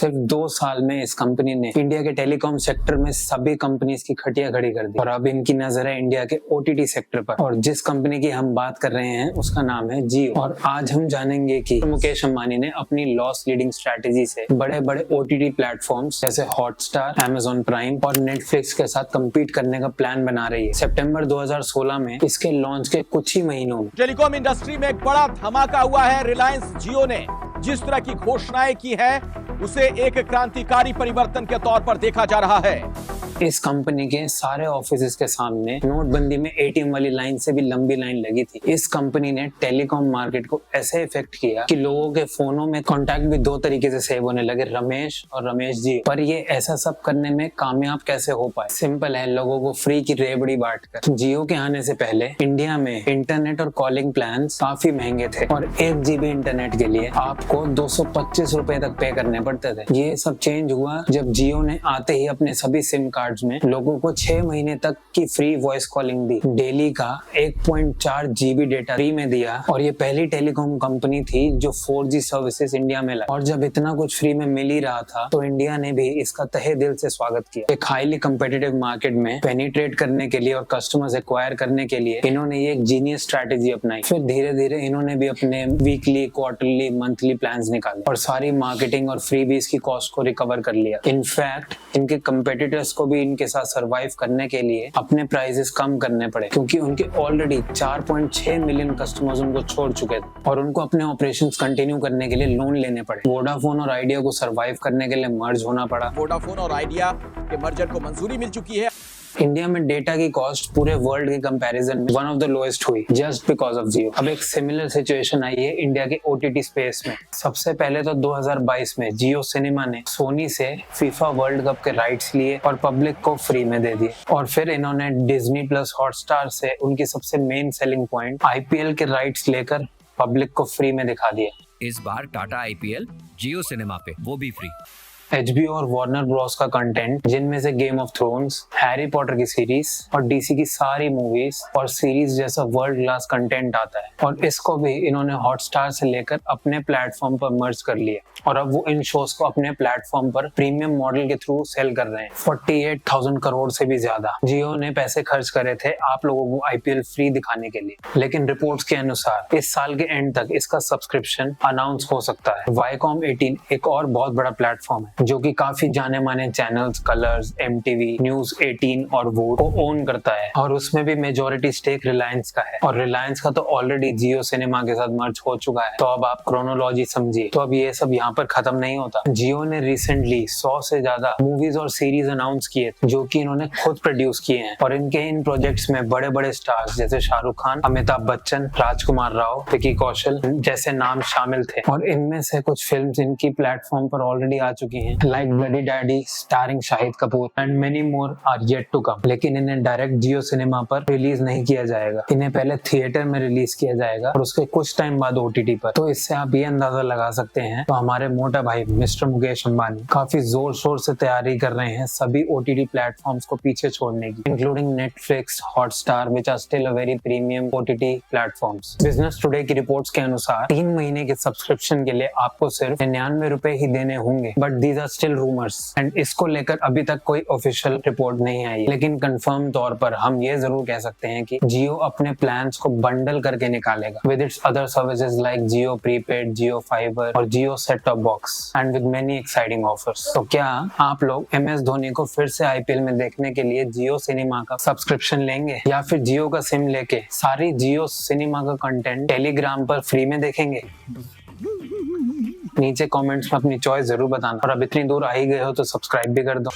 सिर्फ 2 साल में इस कंपनी ने इंडिया के टेलीकॉम सेक्टर में सभी कंपनीज की खटिया खड़ी कर दी और अब इनकी नजर है इंडिया के ओटीटी सेक्टर पर। और जिस कंपनी की हम बात कर रहे हैं उसका नाम है जियो। और आज हम जानेंगे कि मुकेश अंबानी ने अपनी लॉस लीडिंग स्ट्रेटेजी से बड़े बड़े ओटीटी प्लेटफॉर्म्स जैसे हॉटस्टार, Amazon प्राइम और नेटफ्लिक्स के साथ कम्पीट करने का प्लान बना रही है। सितंबर 2016 में इसके लॉन्च के कुछ ही महीनों में टेलीकॉम इंडस्ट्री में एक बड़ा धमाका हुआ है। रिलायंस जियो ने जिस तरह की घोषणाएं की है उसे एक क्रांतिकारी परिवर्तन के तौर पर देखा जा रहा है। इस कंपनी के सारे ऑफिसेज के सामने नोटबंदी में एटीएम वाली लाइन से भी लंबी लाइन लगी थी। इस कंपनी ने टेलीकॉम मार्केट को ऐसे इफेक्ट किया कि लोगों के फोनों में कॉन्टैक्ट भी 2 तरीके से सेव होने लगे, रमेश और रमेश जी। पर ये ऐसा सब करने में कामयाब कैसे हो पाए? सिंपल है, लोगों को फ्री की रेबड़ी बांटकर। जियो के आने से पहले इंडिया में इंटरनेट और कॉलिंग प्लान काफी महंगे थे और 1 GB इंटरनेट के लिए आपको 225 रुपए तक पे करने पड़ते थे। ये सब चेंज हुआ जब जियो ने आते ही अपने सभी सिम कार्ड में लोगों को 6 महीने तक की फ्री वॉइस कॉलिंग दी, डेली का 1.4 GB डेटा फ्री में दिया और ये पहली टेलीकॉम कंपनी थी जो 4G सर्विसेज इंडिया में लाई। और जब इतना कुछ फ्री में मिल ही रहा था तो इंडिया ने भी इसका तहे दिल से स्वागत किया। एक हाईली कम्पिटिटिव मार्केट में पेनिट्रेट करने के लिए और कस्टमर्स एक्वायर करने के लिए इन्होंने ये एक जीनियस स्ट्रैटेजी अपनाई। फिर धीरे धीरे इन्होंने भी अपने वीकली, क्वार्टरली, मंथली प्लान निकाले और सारी मार्केटिंग और फ्रीबीज की कॉस्ट को रिकवर कर लिया। इनफैक्ट इनके कंपेटिटर्स को भी इनके साथ सरवाइव करने के लिए अपने प्राइसेस कम करने पड़े क्योंकि उनके ऑलरेडी 4.6 मिलियन कस्टमर्स उनको छोड़ चुके थे और उनको अपने ऑपरेशंस कंटिन्यू करने के लिए लोन लेने पड़े। वोडाफोन और आइडिया को सरवाइव करने के लिए मर्ज होना पड़ा। वोडाफोन और आइडिया के मर्जर को मंजूरी मिल चुकी है। इंडिया में डेटा की कॉस्ट पूरे वर्ल्ड के कंपैरिजन में वन ऑफ द लोएस्ट हुई जस्ट बिकॉज ऑफ जियो। अब एक सिमिलर सिचुएशन आई है इंडिया के ओटीटी स्पेस में। सबसे पहले तो 2022 में जियो सिनेमा ने सोनी से फीफा वर्ल्ड कप के राइट्स लिए और पब्लिक को फ्री में दे दिए। और फिर इन्होंने डिज्नी प्लस हॉटस्टार से उनकी सबसे मेन सेलिंग पॉइंट IPL के राइट्स लेकर पब्लिक को फ्री में दिखा दिया। इस बार टाटा IPL जियो सिनेमा पे, वो भी फ्री। HBO और वार्नर ब्रॉस का कंटेंट जिनमें से game of thrones, Harry Potter की सीरीज और DC की सारी मूवीज और सीरीज जैसा वर्ल्ड क्लास कंटेंट आता है और इसको भी इन्होंने हॉटस्टार से लेकर अपने प्लेटफॉर्म पर मर्ज कर लिया और अब वो इन शोज को अपने प्लेटफॉर्म पर प्रीमियम मॉडल के थ्रू सेल कर रहे हैं। 48,000 करोड़ से भी ज्यादा जियो ने पैसे खर्च करे थे आप लोगों को IPL फ्री दिखाने के लिए। लेकिन रिपोर्ट्स के अनुसार इस साल के एंड तक इसका सब्सक्रिप्शन अनाउंस हो सकता है। Viacom 18 एक और बहुत बड़ा प्लेटफॉर्म है जो कि काफी जाने माने चैनल्स, कलर्स, MTV, न्यूज 18 और वो को ओन करता है और उसमें भी मेजॉरिटी स्टेक रिलायंस का है और रिलायंस का तो ऑलरेडी जियो सिनेमा के साथ मर्ज हो चुका है। तो अब आप क्रोनोलॉजी समझिए। तो अब ये सब यहाँ पर खत्म नहीं होता। जियो ने रिसेंटली 100 से ज्यादा मूवीज और सीरीज अनाउंस किए थे जो कि इन्होंने खुद प्रोड्यूस किए हैं और इनके इन प्रोजेक्ट्स में बड़े बड़े स्टार्स जैसे शाहरुख खान, अमिताभ बच्चन, राजकुमार राव, विकी कौशल जैसे नाम शामिल थे। और इनमें से कुछ फिल्म्स इनकी प्लेटफॉर्म पर ऑलरेडी आ चुकी हैं like Bloody Daddy starring Shahid Kapoor and many more are yet to come। लेकिन इन्हें डायरेक्ट जियो सिनेमा पर रिलीज नहीं किया जाएगा, इन्हें पहले थिएटर में रिलीज किया जाएगा और उसके कुछ टाइम बाद OTT पर। तो इससे आप ये अंदाजा लगा सकते हैं तो हमारे मोटा भाई मिस्टर मुकेश अंबानी काफी जोर शोर से तैयारी कर रहे हैं सभी OTT प्लेटफॉर्म्स को पीछे छोड़ने की, including Netflix, Hotstar which are still a very premium OTT platforms. Business Today की रिपोर्ट्स के अनुसार 3 महीने के सब्सक्रिप्शन के लिए आपको सिर्फ 99 रुपए ही देने होंगे, but these are still rumours and इसको लेकर अभी तक कोई ऑफिशियल रिपोर्ट नहीं आई। लेकिन कंफर्म तौर पर हम ये जरूर कह सकते हैं कि जियो अपने प्लान्स को बंडल करके निकालेगा with its other services like Jio prepaid, Jio fiber और Jio set top box and with many exciting offers. तो क्या आप लोग MS धोनी को फिर से IPL में देखने के लिए जियो सिनेमा का सब्सक्रिप्शन लेंगे या फिर जियो का सिम लेके सारी जियो सिनेमा का कंटेंट टेलीग्राम पर फ्री में देखेंगे? नीचे कमेंट्स में अपनी चॉइस जरूर बताना और अब इतनी दूर आ ही गए हो तो सब्सक्राइब भी कर दो।